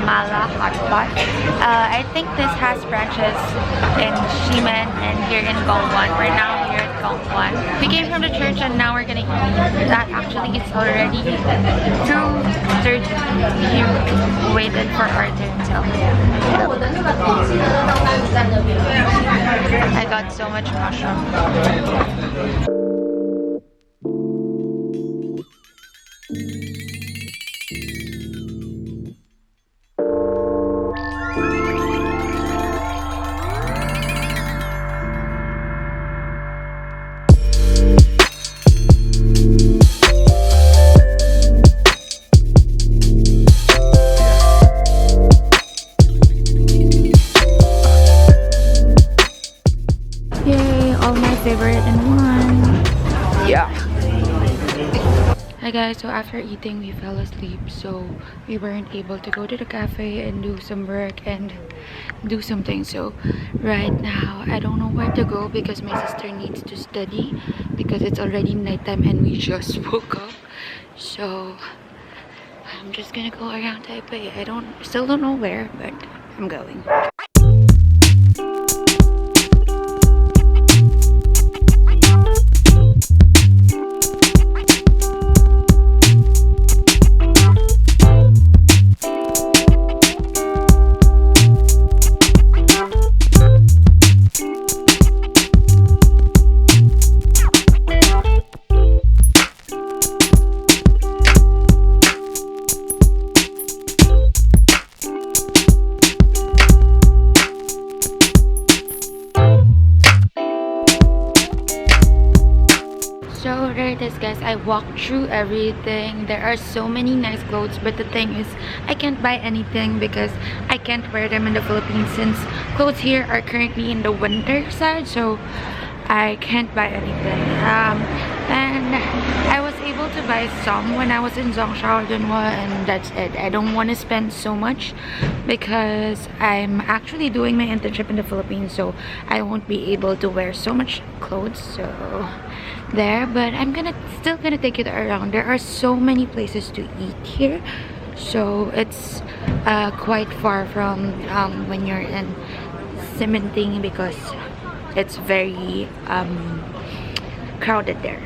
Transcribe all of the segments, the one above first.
Mala Hot Pot. I think this has branches in Ximen and here in Gongwan. We're now here at Gongwan. We came from the church and now we're gonna eat. That actually is already 2:30. We waited for our turn, so I got so much mushroom. Favorite in one. Yeah. Hi guys, so after eating we fell asleep, so we weren't able to go to the cafe and do some work and do something. So right now I don't know where to go because my sister needs to study because it's already nighttime and we just woke up. So I'm just gonna go around Taipei. Still don't know where, but I'm going. So there it is guys, I walked through everything. There are so many nice clothes, but the thing is I can't buy anything because I can't wear them in the Philippines since clothes here are currently in the winter side, so I can't buy anything. And I was able to buy some when I was in Zhongshan, and that's it. I don't want to spend so much because I'm actually doing my internship in the Philippines, so I won't be able to wear so much clothes. So there, but I'm still gonna take it around. There are so many places to eat here, so it's quite far from when you're in Cementing because it's very crowded there.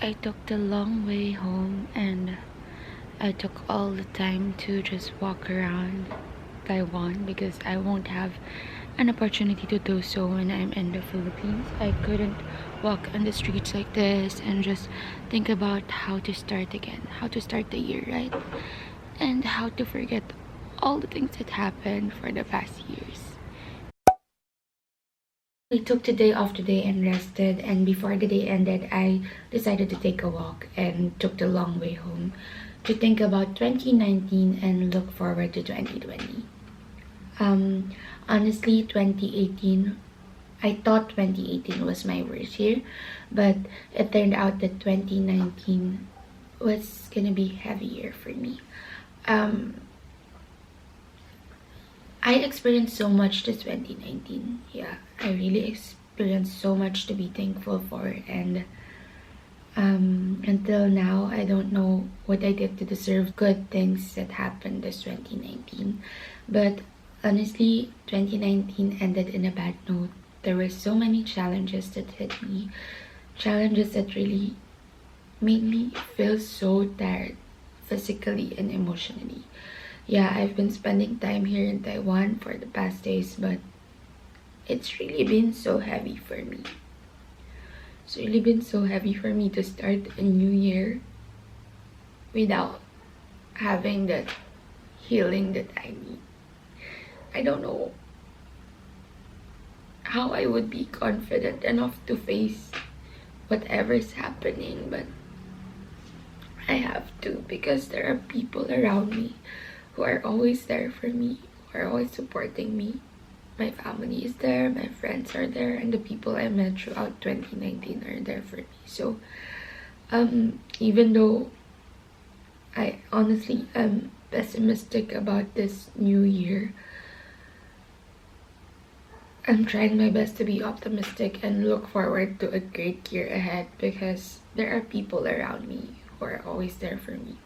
I took the long way home and I took all the time to just walk around Taiwan because I won't have an opportunity to do so when I'm in the Philippines. I couldn't walk on the streets like this and just think about how to start again, how to start the year, right? And how to forget all the things that happened for the past years. I took the day off today and rested, and before the day ended I decided to take a walk and took the long way home to think about 2019 and look forward to 2020. Honestly, 2018, I thought 2018 was my worst year, but it turned out that 2019 was gonna be heavier for me. I experienced so much this 2019. Yeah, I really experienced so much to be thankful for, and until now I don't know what I did to deserve good things that happened this 2019. But honestly, 2019 ended in a bad note. There were so many challenges that hit me, challenges that really made me feel so tired physically and emotionally. Yeah, I've been spending time here in Taiwan for the past days, but it's really been so heavy for me. It's really been so heavy for me to start a new year without having that healing that I need. I don't know how I would be confident enough to face whatever's happening, but I have to, because there are people around me who are always there for me, who are always supporting me. My family is there, my friends are there, and the people I met throughout 2019 are there for me. So even though I honestly am pessimistic about this new year, I'm trying my best to be optimistic and look forward to a great year ahead, because there are people around me who are always there for me.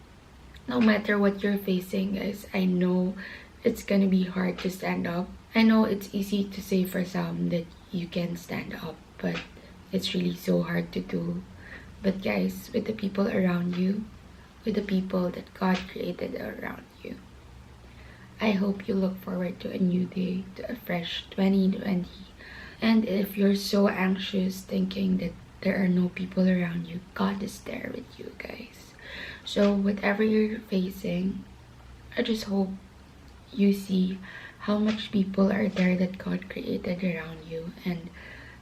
No matter what you're facing, guys, I know it's gonna be hard to stand up. I know it's easy to say for some that you can stand up, but it's really so hard to do. But guys, with the people around you, with the people that God created around you, I hope you look forward to a new day, to a fresh 2020. And if you're so anxious thinking that there are no people around you, God is there with you, guys. So whatever you're facing, I just hope you see how much people are there that God created around you. And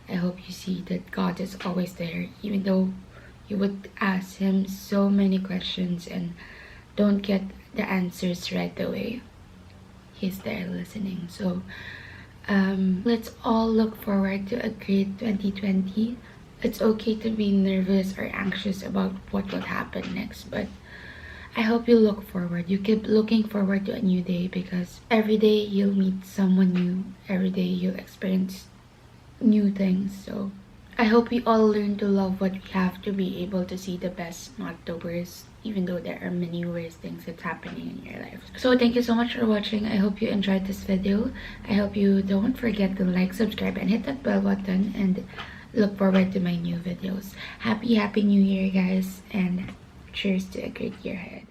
I hope you see that God is always there, even though you would ask Him so many questions and don't get the answers right away. He's there listening. So let's all look forward to a great 2020. It's okay to be nervous or anxious about what will happen next, but I hope you look forward. You keep looking forward to a new day, because every day you'll meet someone new. Every day you'll experience new things. So I hope we all learn to love what we have, to be able to see the best, not the worst, even though there are many worse things that's happening in your life. So thank you so much for watching. I hope you enjoyed this video. I hope you don't forget to like, subscribe, and hit that bell button, and look forward to my new videos. Happy new year, guys, and cheers to a great year ahead.